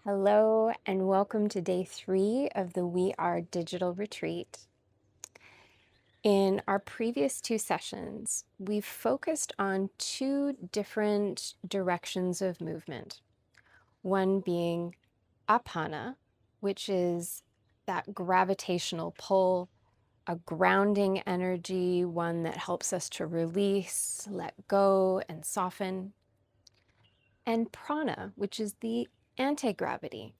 Hello and welcome to day 3 of the We Are Digital Retreat. In our previous 2 sessions, we've focused on 2 different directions of movement. One being apana, which is that gravitational pull, a grounding energy, one that helps us to release, let go, and soften. And prana, which is the anti-gravity,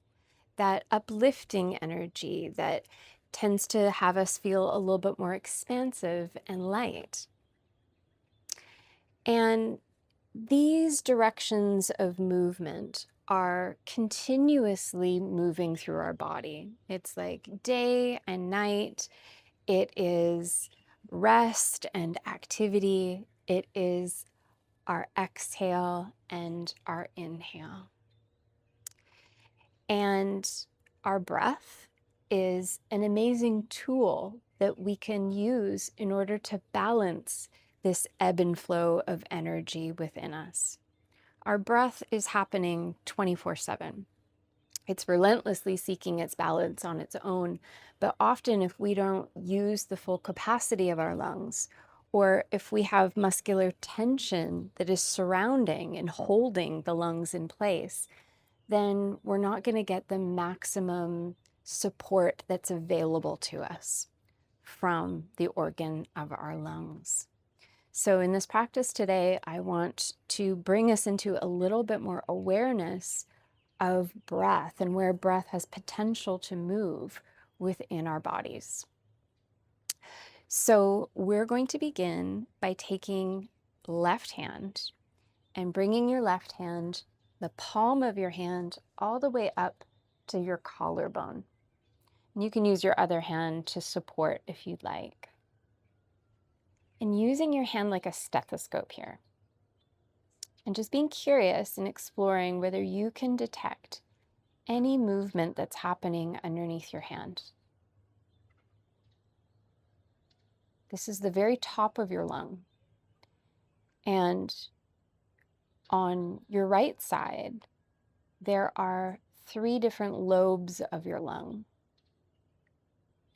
that uplifting energy that tends to have us feel a little bit more expansive and light. And these directions of movement are continuously moving through our body. It's like day and night. It is rest and activity. It is our exhale and our inhale. And our breath is an amazing tool that we can use in order to balance this ebb and flow of energy within us. Our breath is happening 24/7. It's relentlessly seeking its balance on its own, but often if we don't use the full capacity of our lungs, or if we have muscular tension that is surrounding and holding the lungs in place, then we're not going to get the maximum support that's available to us from the organ of our lungs. So in this practice today, I want to bring us into a little bit more awareness of breath and where breath has potential to move within our bodies. So we're going to begin by taking left hand and bringing your left hand, the palm of your hand, all the way up to your collarbone. And you can use your other hand to support if you'd like. And using your hand like a stethoscope here. And just being curious and exploring whether you can detect any movement that's happening underneath your hand. This is the very top of your lung. And on your right side, there are 3 different lobes of your lung.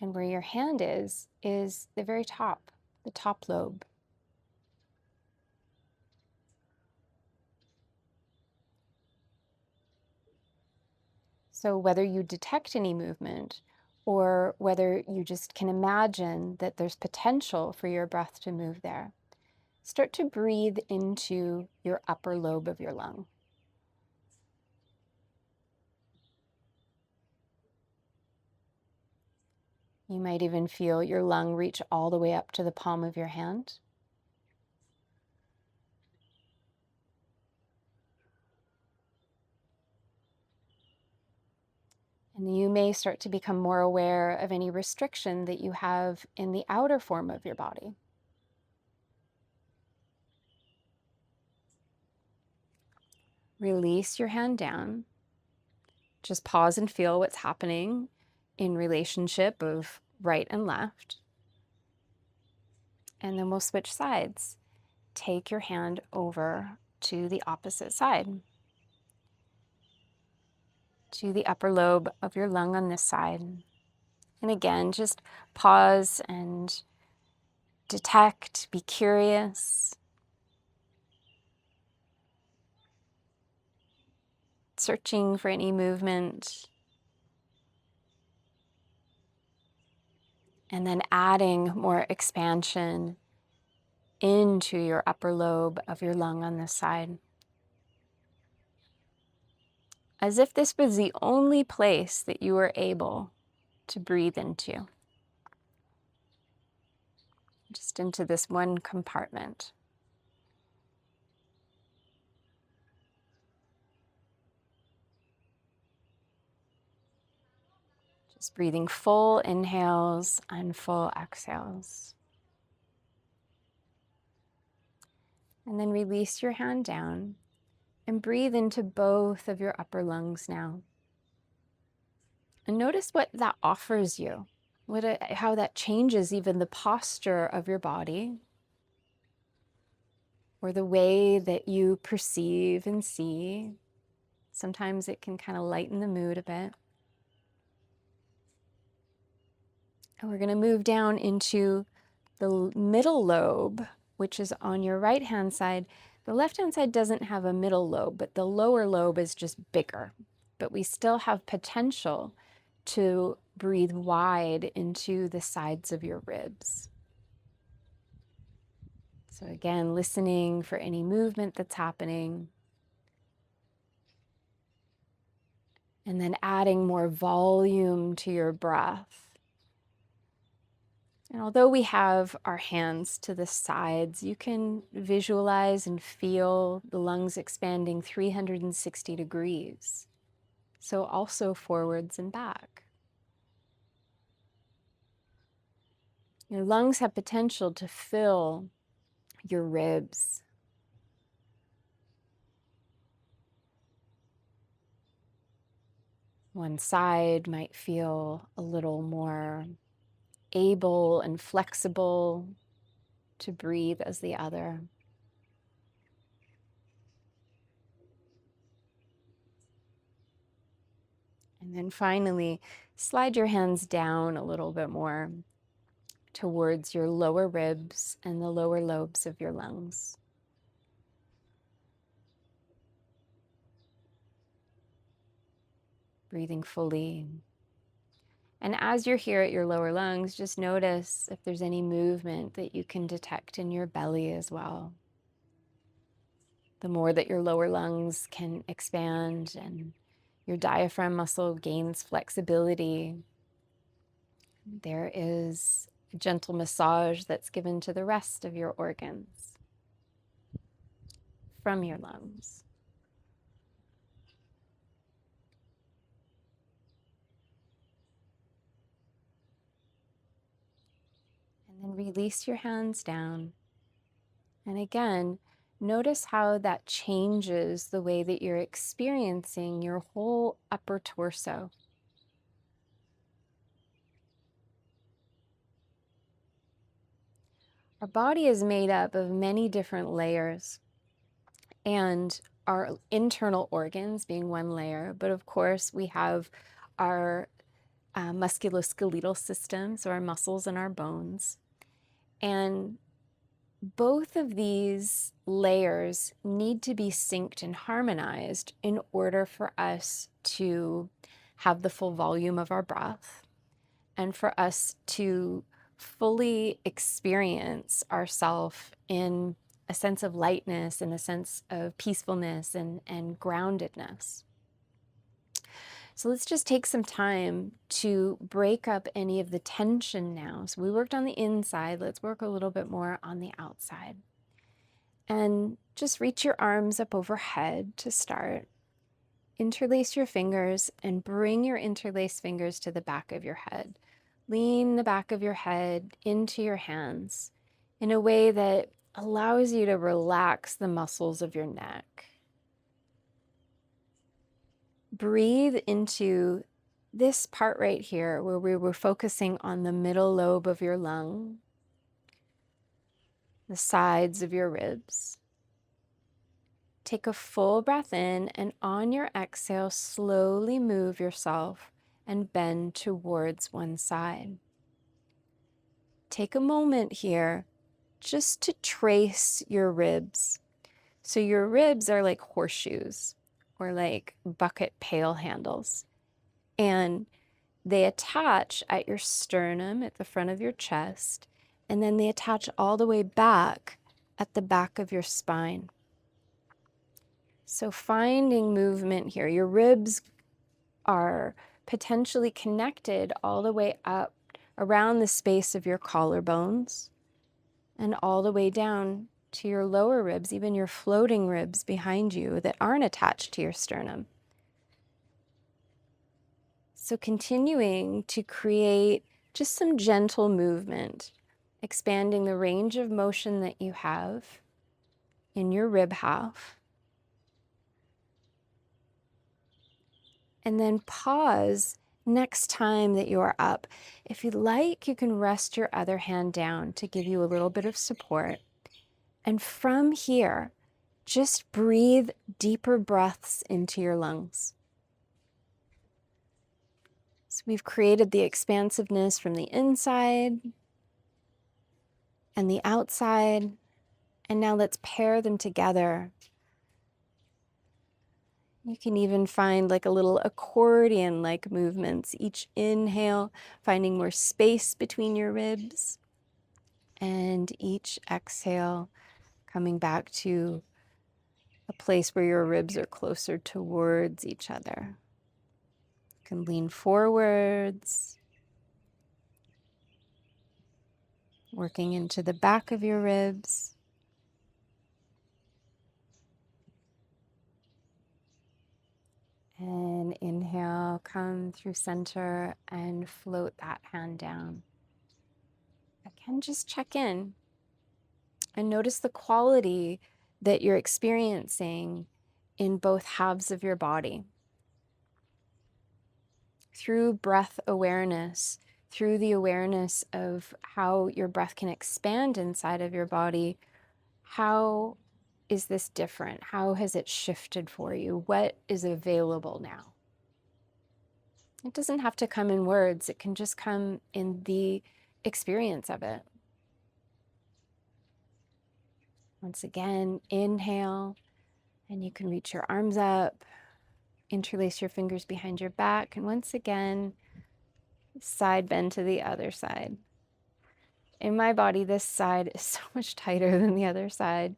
And where your hand is the very top, the top lobe. So whether you detect any movement or whether you just can imagine that there's potential for your breath to move there, start to breathe into your upper lobe of your lung. You might even feel your lung reach all the way up to the palm of your hand. And you may start to become more aware of any restriction that you have in the outer form of your body. Release your hand down. Just pause and feel what's happening in relationship of right and left. And then we'll switch sides. Take your hand over to the opposite side, to the upper lobe of your lung on this side. And again, just pause and detect, be curious. Searching for any movement. And then adding more expansion into your upper lobe of your lung on this side. As if this was the only place that you were able to breathe into. Just into this one compartment. Just breathing full inhales and full exhales. And then release your hand down and breathe into both of your upper lungs now. And notice what that offers you, how that changes even the posture of your body or the way that you perceive and see. Sometimes it can kind of lighten the mood a bit. And we're going to move down into the middle lobe, which is on your right-hand side. The left-hand side doesn't have a middle lobe, but the lower lobe is just bigger. But we still have potential to breathe wide into the sides of your ribs. So again, listening for any movement that's happening. And then adding more volume to your breath. And although we have our hands to the sides, you can visualize and feel the lungs expanding 360 degrees. So also forwards and back. Your lungs have potential to fill your ribs. One side might feel a little more able and flexible to breathe as the other. And then finally, slide your hands down a little bit more towards your lower ribs and the lower lobes of your lungs. Breathing fully. And as you're here at your lower lungs, just notice if there's any movement that you can detect in your belly as well. The more that your lower lungs can expand and your diaphragm muscle gains flexibility, there is a gentle massage that's given to the rest of your organs from your lungs. And then release your hands down. And again, notice how that changes the way that you're experiencing your whole upper torso. Our body is made up of many different layers, and our internal organs being one layer, but of course we have our musculoskeletal system, so our muscles and our bones. And both of these layers need to be synced and harmonized in order for us to have the full volume of our breath and for us to fully experience ourself in a sense of lightness and a sense of peacefulness and groundedness. So let's just take some time to break up any of the tension now. So we worked on the inside, let's work a little bit more on the outside. And just reach your arms up overhead to start. Interlace your fingers and bring your interlaced fingers to the back of your head. Lean the back of your head into your hands in a way that allows you to relax the muscles of your neck. Breathe into this part right here where we were focusing on the middle lobe of your lung, the sides of your ribs. Take a full breath in, and on your exhale, slowly move yourself and bend towards one side. Take a moment here just to trace your ribs. So your ribs are like horseshoes or like bucket pail handles. And they attach at your sternum at the front of your chest, and then they attach all the way back at the back of your spine. So finding movement here, your ribs are potentially connected all the way up around the space of your collarbones and all the way down to your lower ribs, even your floating ribs behind you that aren't attached to your sternum. So continuing to create just some gentle movement, expanding the range of motion that you have in your rib half. And then pause next time that you are up. If you'd like, you can rest your other hand down to give you a little bit of support. And from here, just breathe deeper breaths into your lungs. So we've created the expansiveness from the inside and the outside, and now let's pair them together. You can even find like a little accordion-like movements. Each inhale, finding more space between your ribs, and each exhale, coming back to a place where your ribs are closer towards each other. You can lean forwards, working into the back of your ribs. And inhale, come through center and float that hand down. Again, just check in and notice the quality that you're experiencing in both halves of your body. Through breath awareness, through the awareness of how your breath can expand inside of your body, how is this different? How has it shifted for you? What is available now? It doesn't have to come in words. It can just come in the experience of it. Once again, inhale, and you can reach your arms up, interlace your fingers behind your back, and once again, side bend to the other side. In my body, this side is so much tighter than the other side.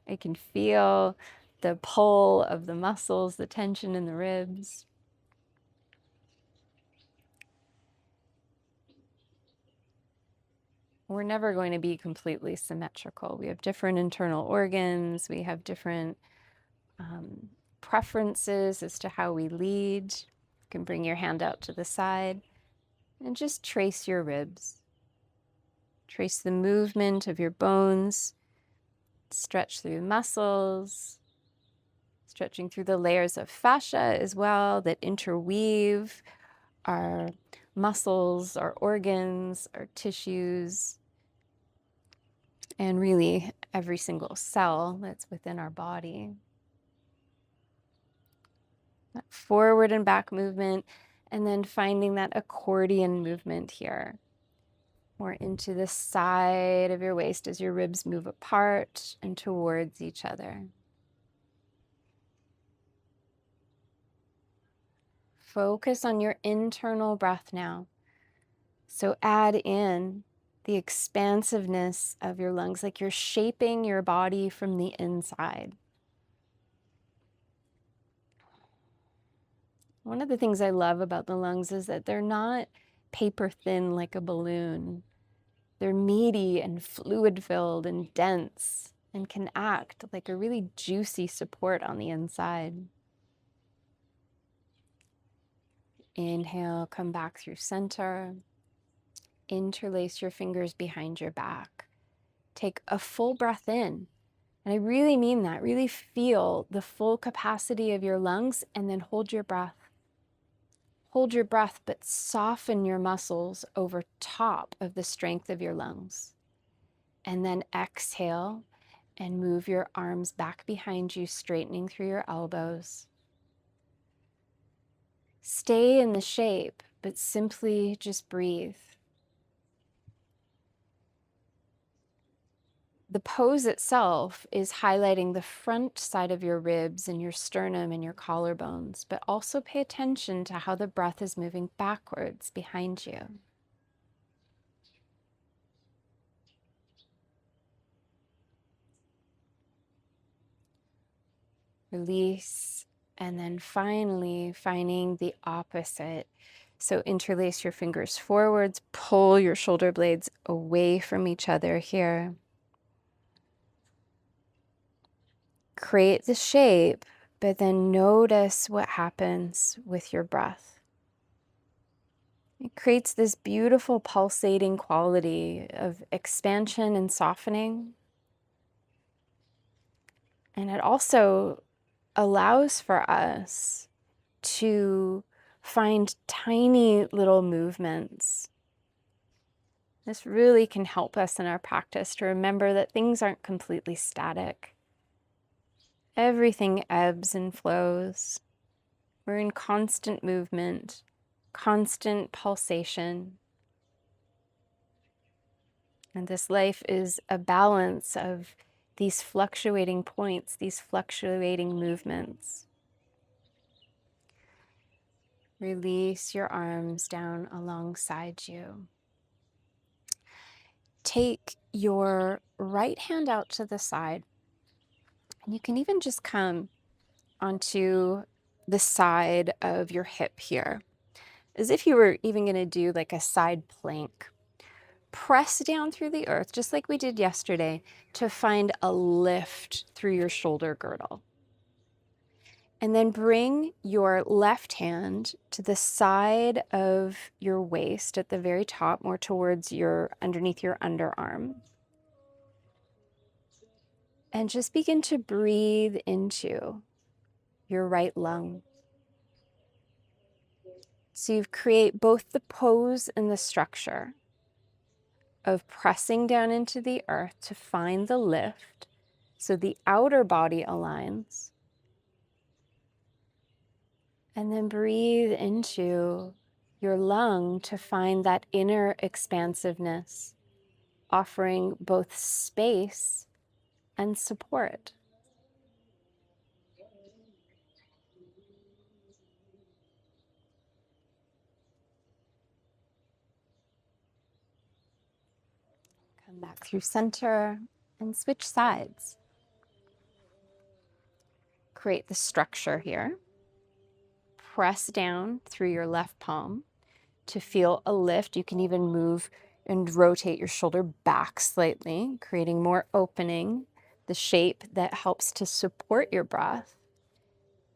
I can feel the pull of the muscles, the tension in the ribs. We're never going to be completely symmetrical. We have different internal organs. We have different preferences as to how we lead. You can bring your hand out to the side and just trace your ribs. Trace the movement of your bones. Stretch through muscles. Stretching through the layers of fascia as well that interweave our muscles, our organs, our tissues, and really every single cell that's within our body. That forward and back movement, and then finding that accordion movement here. More into the side of your waist as your ribs move apart and towards each other. Focus on your internal breath now. So add in the expansiveness of your lungs, like you're shaping your body from the inside. One of the things I love about the lungs is that they're not paper thin like a balloon. They're meaty and fluid-filled and dense and can act like a really juicy support on the inside. Inhale, come back through center. Interlace your fingers behind your back. Take a full breath in. And I really mean that. Really feel the full capacity of your lungs and then hold your breath. Hold your breath, but soften your muscles over top of the strength of your lungs. And then exhale and move your arms back behind you, straightening through your elbows. Stay in the shape, but simply just breathe. The pose itself is highlighting the front side of your ribs and your sternum and your collarbones, but also pay attention to how the breath is moving backwards behind you. Release, and then finally finding the opposite. So interlace your fingers forwards, pull your shoulder blades away from each other here. Create the shape, but then notice what happens with your breath. It creates this beautiful pulsating quality of expansion and softening. And it also allows for us to find tiny little movements. This really can help us in our practice to remember that things aren't completely static. Everything ebbs and flows. We're in constant movement, constant pulsation. And this life is a balance of these fluctuating points, these fluctuating movements. Release your arms down alongside you. Take your right hand out to the side. And you can even just come onto the side of your hip here, as if you were even going to do like a side plank. Press down through the earth, just like we did yesterday, to find a lift through your shoulder girdle. And then bring your left hand to the side of your waist at the very top, more towards underneath your underarm. And just begin to breathe into your right lung. So you create both the pose and the structure of pressing down into the earth to find the lift, so the outer body aligns. And then breathe into your lung to find that inner expansiveness, offering both space and support. Come back through center and switch sides. Create the structure here. Press down through your left palm to feel a lift. You can even move and rotate your shoulder back slightly, creating more opening, the shape that helps to support your breath.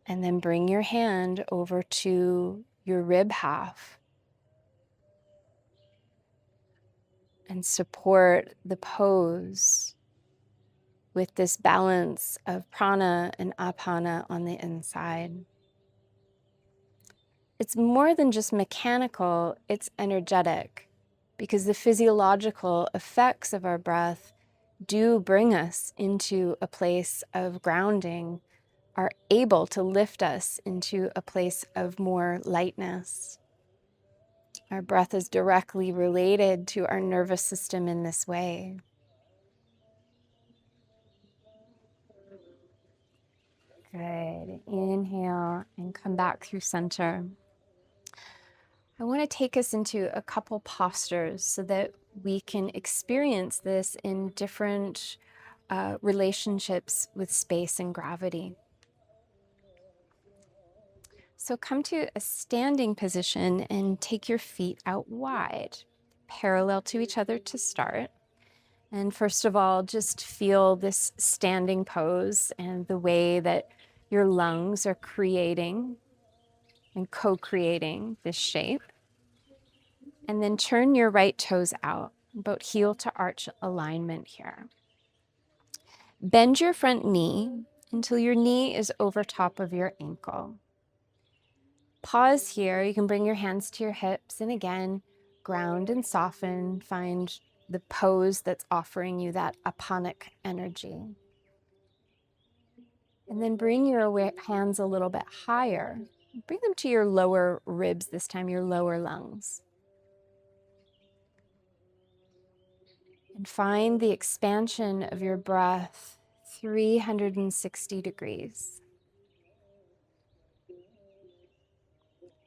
And then bring your hand over to your rib half and support the pose with this balance of prana and apana on the inside. It's more than just mechanical, it's energetic, because the physiological effects of our breath do bring us into a place of grounding, are able to lift us into a place of more lightness. Our breath is directly related to our nervous system in this way. Good. Inhale and come back through center. I want to take us into a couple postures so that we can experience this in different relationships with space and gravity. So come to a standing position and take your feet out wide, parallel to each other to start. And first of all, just feel this standing pose and the way that your lungs are creating and co-creating this shape. And then turn your right toes out, about heel to arch alignment here. Bend your front knee until your knee is over top of your ankle. Pause here. You can bring your hands to your hips and again, ground and soften. Find the pose that's offering you that aponic energy. And then bring your hands a little bit higher. Bring them to your lower ribs this time, your lower lungs. And find the expansion of your breath 360 degrees.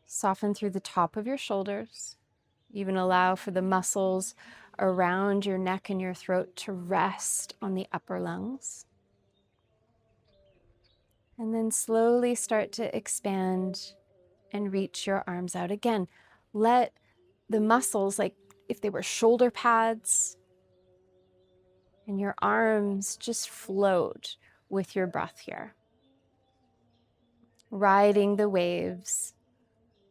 Soften through the top of your shoulders. Even allow for the muscles around your neck and your throat to rest on the upper lungs. And then slowly start to expand and reach your arms out. Again, let the muscles, like if they were shoulder pads, and your arms just float with your breath here. Riding the waves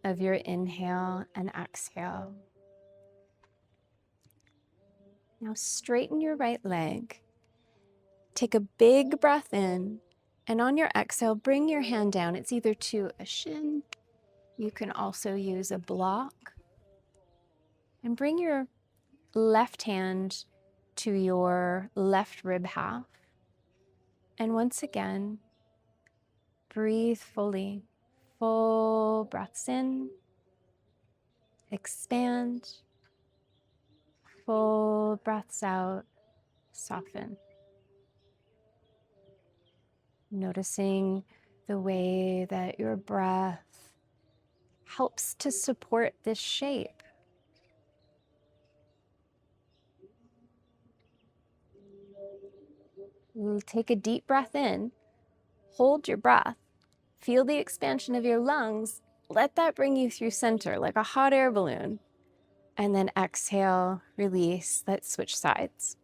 of your inhale and exhale. Now straighten your right leg. Take a big breath in, and on your exhale, bring your hand down. It's either to a shin, you can also use a block, and bring your left hand to your left rib half. And once again, breathe fully. Full breaths in, expand. Full breaths out, soften. Noticing the way that your breath helps to support this shape. Take a deep breath in, hold your breath, feel the expansion of your lungs, let that bring you through center like a hot air balloon, and then exhale, release, let's switch sides.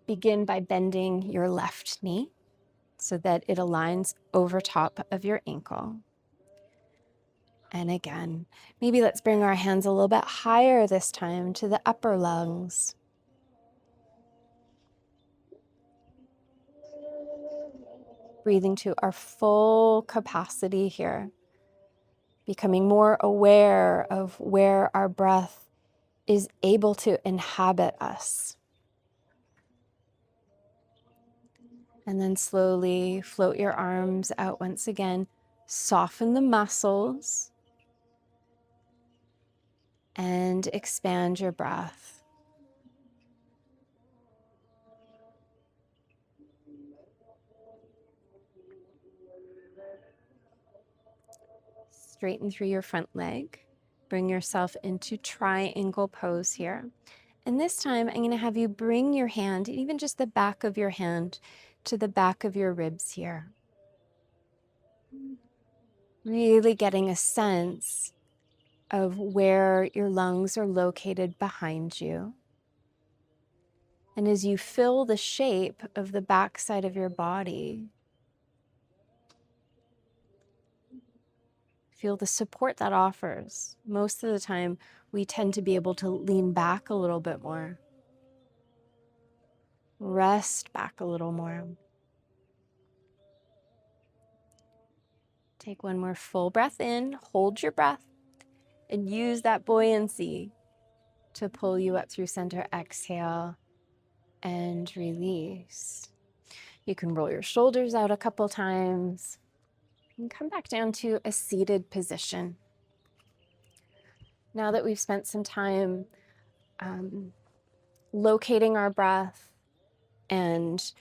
Begin by bending your left knee so that it aligns over top of your ankle. And again, maybe let's bring our hands a little bit higher this time to the upper lungs. Breathing to our full capacity here. Becoming more aware of where our breath is able to inhabit us. And then slowly float your arms out once again. Soften the muscles and expand your breath. Straighten through your front leg. Bring yourself into triangle pose here. And this time, I'm going to have you bring your hand, even just the back of your hand, to the back of your ribs here. Really getting a sense of where your lungs are located behind you. And as you fill the shape of the backside of your body, feel the support that offers. Most of the time, we tend to be able to lean back a little bit more. Rest back a little more. Take one more full breath in, hold your breath, and use that buoyancy to pull you up through center. Exhale and release. You can roll your shoulders out a couple times and come back down to a seated position. Now that we've spent some time locating our breath and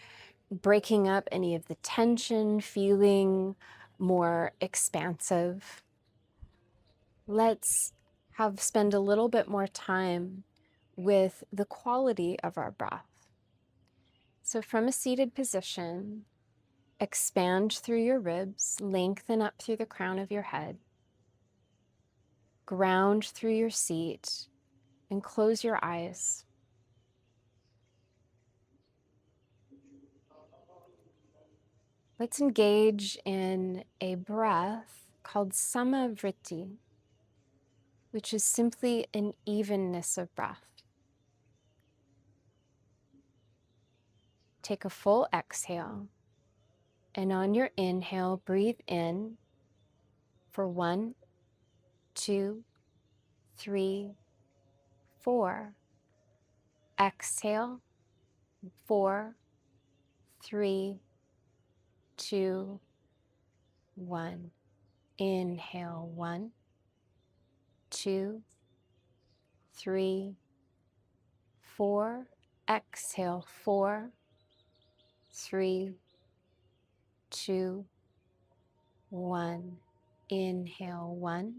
breaking up any of the tension, feeling more expansive, let's spend a little bit more time with the quality of our breath. So from a seated position, expand through your ribs, lengthen up through the crown of your head, ground through your seat, and close your eyes. Let's engage in a breath called vritti, which is simply an evenness of breath. Take a full exhale, and on your inhale, breathe in for 1, 2, 3, 4. Exhale, 4, 3, 2, 1. Inhale, 1, 2, 3, 4. Exhale, 4, 3, 2, 1. Inhale, 1,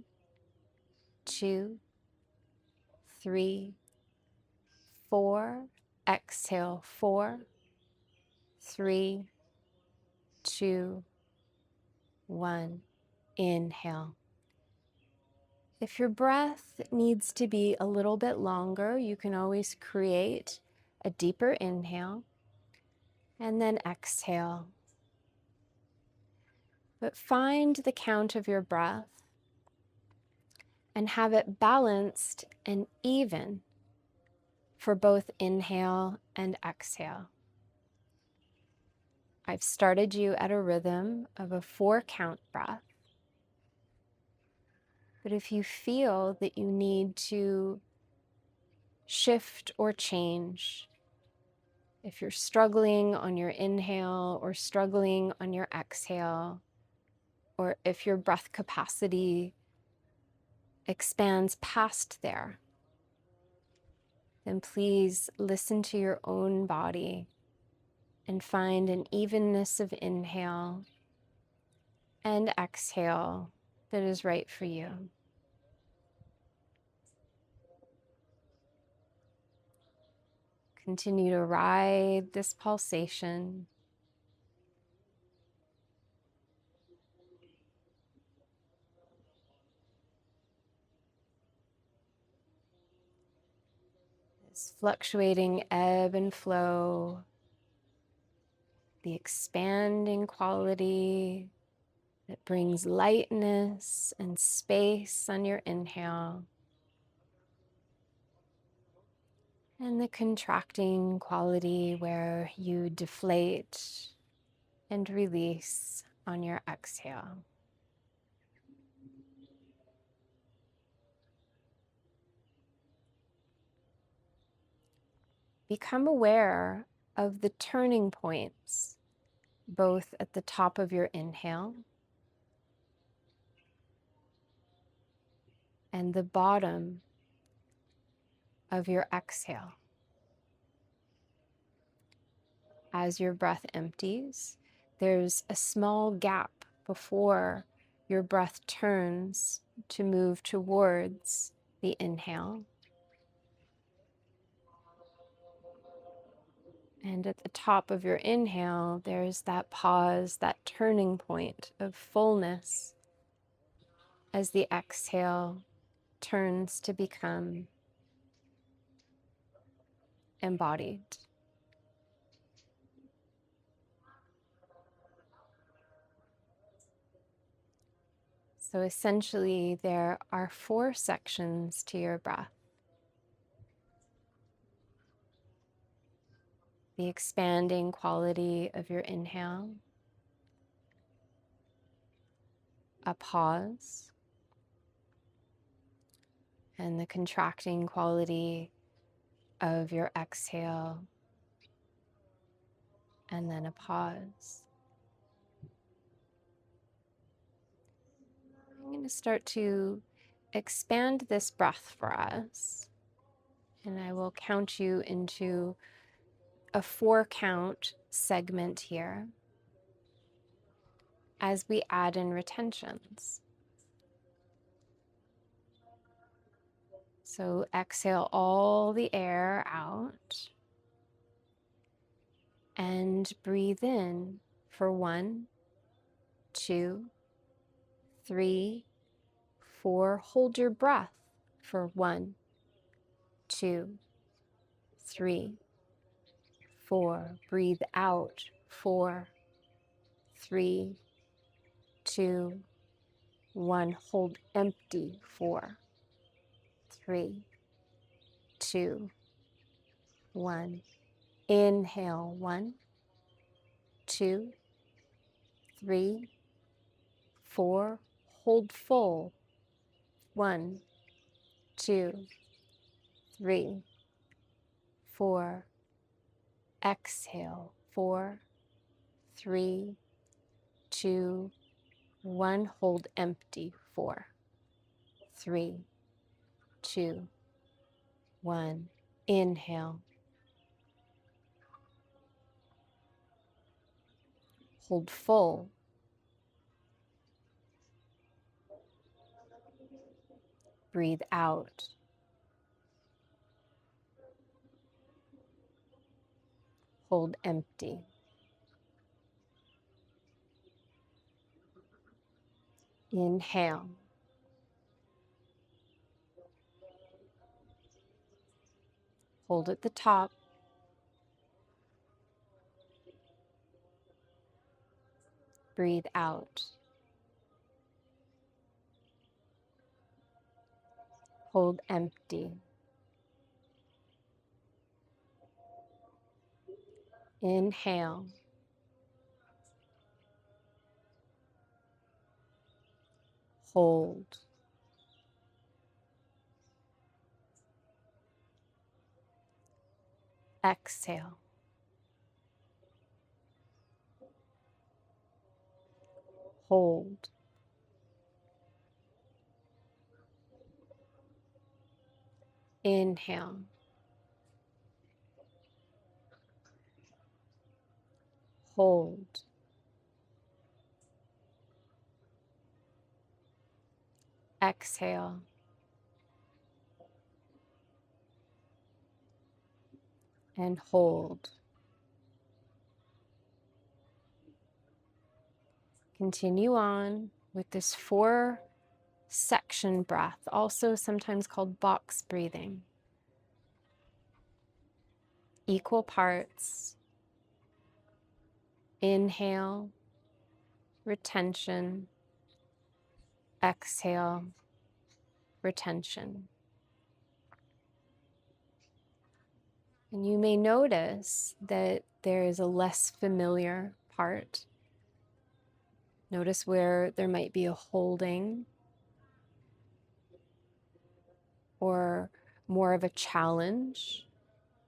2, 3, 4. Exhale, 4, 3, 2, 1. Inhale. If your breath needs to be a little bit longer, you can always create a deeper inhale and then exhale. But find the count of your breath and have it balanced and even for both inhale and exhale. I've started you at a rhythm of a 4-count breath. But if you feel that you need to shift or change, If you're struggling on your inhale or struggling on your exhale, or if your breath capacity expands past there, then please listen to your own body and find an evenness of inhale and exhale that is right for you. Continue to ride this pulsation. This fluctuating ebb and flow, the expanding quality that brings lightness and space on your inhale, and the contracting quality where you deflate and release on your exhale. Become aware of the turning points, both at the top of your inhale and the bottom of your exhale. As your breath empties, there's a small gap before your breath turns to move towards the inhale. And at the top of your inhale, there's that pause, that turning point of fullness as the exhale turns to become embodied. So essentially, there are 4 sections to your breath. The expanding quality of your inhale, a pause, and the contracting quality of your exhale, and then a pause. I'm going to start to expand this breath for us, and I will count you into a 4-count segment here as we add in retentions. So exhale all the air out and breathe in for 1, 2, 3, 4. Hold your breath for 1, 2, 3, 4. Breathe out 4, 3, 2, 1. Hold empty 4, 3, 2, 1. Inhale 1, 2, 3, 4. Hold full 1, 2, 3, 4. Exhale 4, 3, 2, 1. Hold empty 4, 3, 2, 1. Inhale. Hold full. Breathe out. Hold empty. Inhale. Hold at the top. Breathe out. Hold empty. Inhale. Hold. Exhale. hold, inhale, hold, exhale, and hold. Continue on with this 4-section breath, also sometimes called box breathing. Equal parts. Inhale, retention, exhale, retention. And you may notice that there is a less familiar part. Notice where there might be a holding or more of a challenge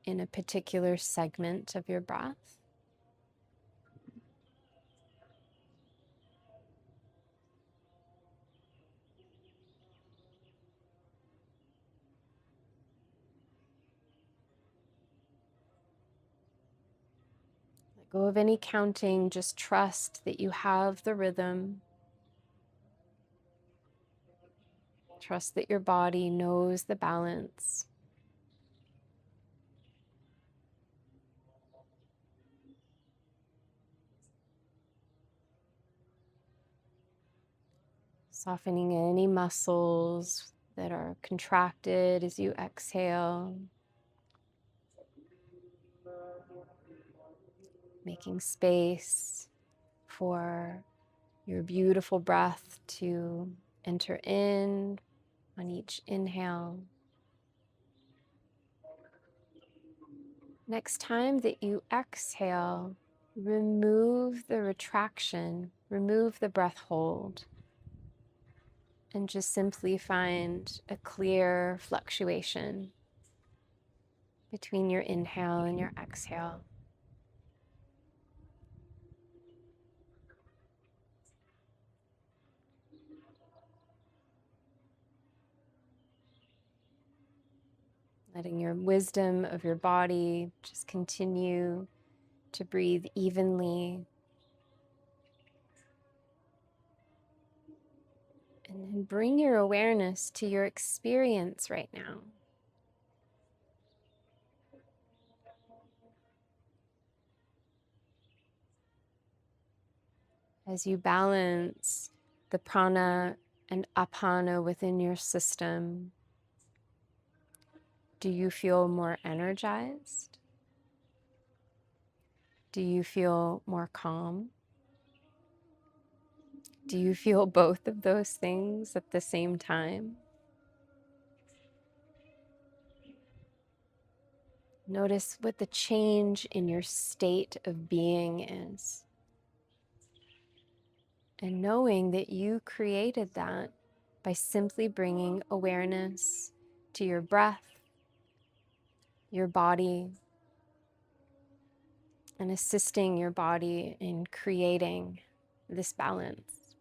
in a particular segment of your breath. Let go of any counting, just trust that you have the rhythm. Trust that your body knows the balance. Softening any muscles that are contracted as you exhale. Making space for your beautiful breath to enter in on each inhale. Next time that you exhale, remove the retraction, remove the breath hold, and just simply find a clear fluctuation between your inhale and your exhale. Letting your wisdom of your body just continue to breathe evenly. And then bring your awareness to your experience right now. As you balance the prana and apana within your system, do you feel more energized? Do you feel more calm? Do you feel both of those things at the same time? Notice what the change in your state of being is. And knowing that you created that by simply bringing awareness to your breath, your body, and assisting your body in creating this balance.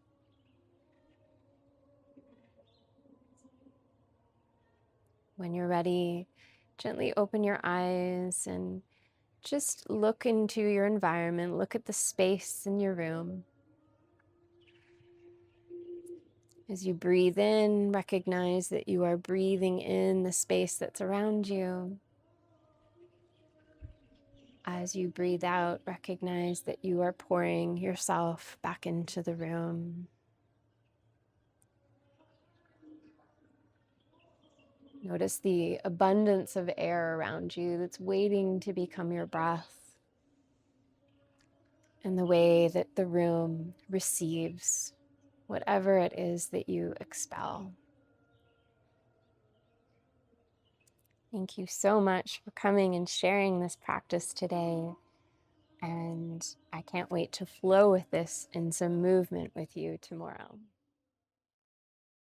When you're ready, gently open your eyes and just look into your environment, look at the space in your room. As you breathe in, recognize that you are breathing in the space that's around you. As you breathe out, recognize that you are pouring yourself back into the room. Notice the abundance of air around you that's waiting to become your breath, and the way that the room receives whatever it is that you expel. Thank you so much for coming and sharing this practice today. And I can't wait to flow with this in some movement with you tomorrow.